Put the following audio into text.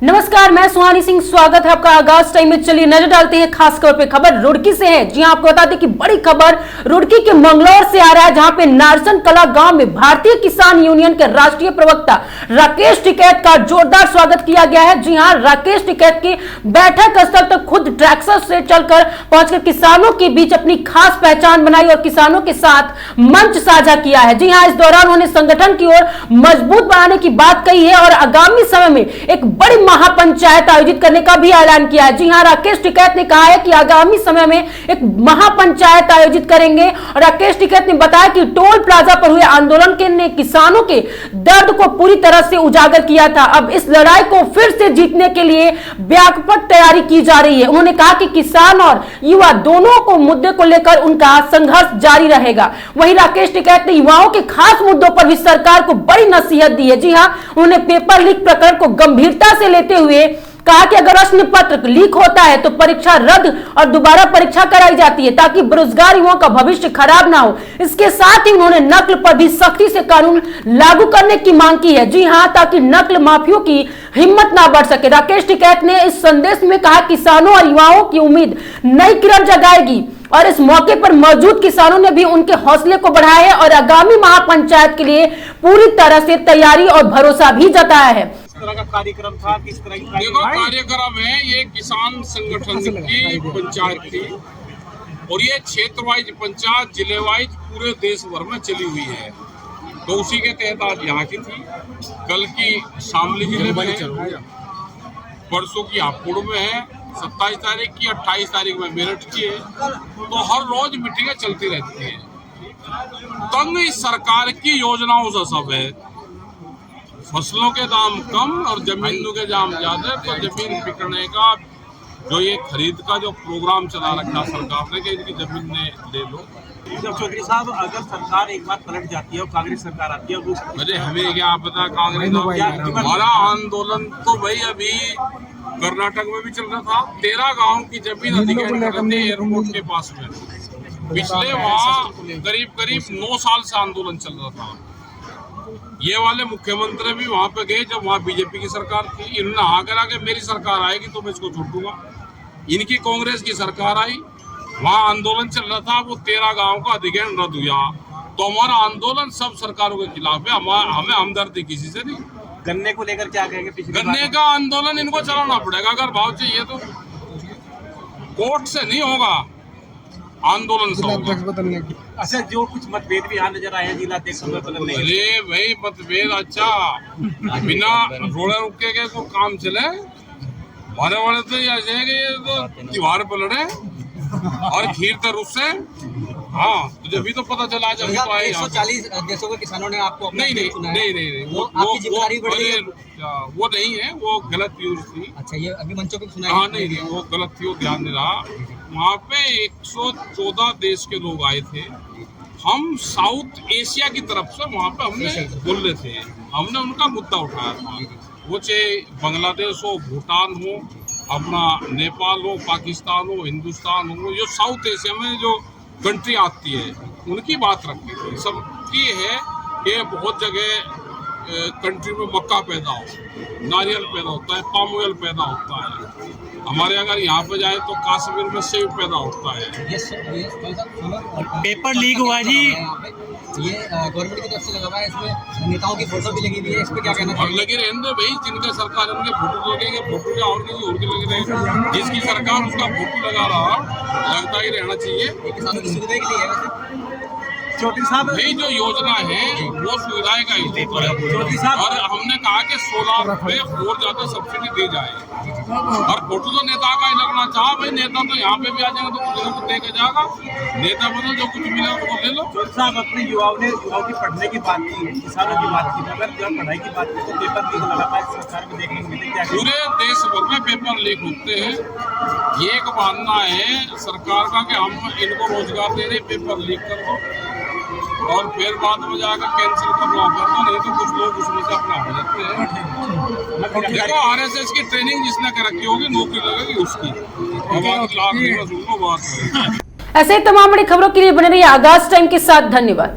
नमस्कार, मैं सुहानी सिंह, स्वागत है आपका आगाज टाइम में। चलिए नजर डालते हैं खास खबर पे। खबर रुड़की से है। जी हां, आपको बता दें कि बड़ी खबर रुड़की के मंगलौर से आ रहा है, जहां पे नारसन कला गांव में भारतीय किसान यूनियन के राष्ट्रीय प्रवक्ता राकेश टिकैत का जोरदार स्वागत किया गया है। जी हां, राकेश टिकैत की बैठक स्थल तक खुद ट्रैक्टर से चलकर पहुंचकर किसानों के बीच अपनी खास पहचान बनाई और किसानों के साथ मंच साझा किया है। जी हां, इस दौरान उन्होंने संगठन की ओर मजबूत बनाने की बात कही है और आगामी समय में एक बड़ी महापंचायत आयोजित करने का भी ऐलान किया है। जी हां, राकेश टिकैत ने कहा है कि आगामी समय में एक महापंचायत आयोजित करेंगे। और राकेश टिकैत ने बताया कि टोल प्लाजा पर हुए आंदोलन के ने किसानों के दर्द को पूरी तरह से उजागर किया था। अब इस लड़ाई को फिर से जीतने के लिए व्यापक तैयारी की जा रही है। उन्होंने कहा कि किसान और युवा दोनों को मुद्दे को लेकर उनका संघर्ष जारी रहेगा। वहीं राकेश टिकैत ने युवाओं के खास मुद्दों पर भी सरकार को बड़ी नसीहत दी है। जी हां, उन्होंने पेपर लीक प्रकरण को गंभीरता से लेते हुए कहा कि अगर प्रश्न पत्र लीक होता है तो परीक्षा रद्द और दोबारा परीक्षा कराई जाती है, ताकि बेरोजगार युवाओं का भविष्य खराब ना हो। इसके साथ ही उन्होंने नकल पर भी सख्ती से कानून लागू करने की मांग की है। जी हां, ताकि नकल माफियों की हिम्मत ना बढ़ सके। राकेश टिकैत ने इस संदेश में कहा, किसानों और युवाओं की उम्मीद नई किरण जगाएगी। और इस मौके पर मौजूद किसानों ने भी उनके हौसले को बढ़ाया है और आगामी महापंचायत के लिए पूरी तरह से तैयारी और भरोसा भी जताया है। तरह का कार्यक्रम था, किस तरह की देखो कार्यक्रम है, ये किसान संगठन की पंचायत थी और ये क्षेत्र वाइज पंचायत जिले वाइज पूरे देश भर में चली हुई है। तो उसी के तहत आज यहाँ की थी, कल की शामली जिले में है, परसों की हापुड़ में है, 27 तारीख की, 28 तारीख में मेरठ की है। तो हर रोज मीटिंगें चलती रहती है। तंग इस सरकार की योजनाओं से सब है, फसलों के दाम कम और जमीनों के दाम ज्यादा। तो जमीन बिकने का जो ये खरीद का जो प्रोग्राम चला रखा सरकार ने कि इनकी जमीन ने ले लो। चौधरी साहब, अगर सरकार एक बार पलट जाती है और कांग्रेस सरकार आती है, अरे हमें क्या पता कांग्रेस। हमारा आंदोलन तो भाई अभी कर्नाटक में भी चल रहा था। 13 गाँव की जमीन अधिग्रहण एयरपोर्ट के पास में, पिछले वहाँ करीब 9 साल से आंदोलन चल रहा था। ये वाले मुख्यमंत्री भी वहां पे गए जब वहां बीजेपी की सरकार थी। इन्होंने आकर आके मेरी सरकार आएगी तो मैं इसको छोड़ दूंगा। इनकी कांग्रेस की सरकार आई, वहां आंदोलन चल रहा था, वो 13 गांव का अधिग्रहण रद्द हुआ। तो हमारा आंदोलन सब सरकारों के खिलाफ है। हमें हमदर्दी किसी से नहीं। गन्ने को लेकर क्या कहेंगे? गन्ने का आंदोलन इनको चलाना पड़ेगा। अगर भाव चाहिए तो कोर्ट से नहीं होगा, आंदोलन से होगा। अच्छा, जो कुछ मतभेद भी यहाँ नजर आए हैं जिला अध्यक्ष में बदलने। अरे भाई मतभेद, अच्छा बिना रोड़े रुके के को काम चले। हमारे वाले तो ऐसे है कि ये तो दीवार पर लड़े और खीर तर उससे। हाँ, तुझे भी तो पता चला जब तो आए। 140 देशों के किसानों ने आपको नहीं वो नहीं है, वो गलत न्यूज थी। अच्छा, ये अभी मंचों पे सुनाई। हाँ नहीं, वो गलत थी, वो ध्यान नहीं रहा। वहाँ पे 114 देश के लोग आए थे। हम साउथ एशिया की तरफ से वहाँ पे हमने बोले थे, हमने उनका मुद्दा उठाया था। वो चाहे बांग्लादेश हो, भूटान हो, अपना नेपाल हो, पाकिस्तान हो, हिंदुस्तान हो, जो साउथ एशिया में जो कंट्री आती है उनकी बात रखी थी। सबकी है कि बहुत जगह कंट्री में मक्का पैदा हो, नारियल पैदा होता है, पाम ऑयल पैदा होता है। हमारे अगर यहाँ पे जाए तो कश्मीर में सेब पैदा होता है। पेपर लीक हुआ जी, ये गवर्नमेंट की तरफ से लगा हुआ है, इसमें नेताओं की फोटो भी लगी हुई है। इस पे क्या कहना और लगे रहने भाई, जिनका सरकार उनके फोटो लगेंगे, फोटो क्या और किसी और के लगे रहे। जिसकी सरकार उसका फोटो लगा रहा, लगता ही रहना चाहिए। किसानों की सुविधा के लिए है वैसे। चौधरी साहब, भाई जो योजना है वो सुविधाएं का ही तो है। चौधरी साहब, और हमने कहा कि सोलार पे और ज्यादा सब्सिडी दी जाए। और फोटो तो नेता का ही लगना चाहा भाई। नेता तो यहाँ पे भी आ जाएगा तो कुछ ना कुछ देकर जाएगा। नेता मतलब जो कुछ मिलेगा वो ले लो। चौधरी साहब, अपने युवाओं की पढ़ने की बात की, किसानों की बात की, अगर जब पढ़ाई की बात की तो पेपर लीक लगातार सरकार में देखने को मिले। क्या पूरे देश भर में पेपर लीक होते हैं। ये एक बहाना है सरकार का कि हम इनको रोजगार दे रहे, पेपर लीक कर दो और फिर बाद में जाकर कैंसिल करना पड़ता। नहीं तो कुछ लोग उसमें से अपना हो जाते हैं। देखो RSS की ट्रेनिंग जिसने कर रखी होगी, नौकरी लगेगी उसकी। लाख बात। ऐसे ही तमाम बड़ी खबरों के लिए बने रहिए आगाज टाइम के साथ। धन्यवाद।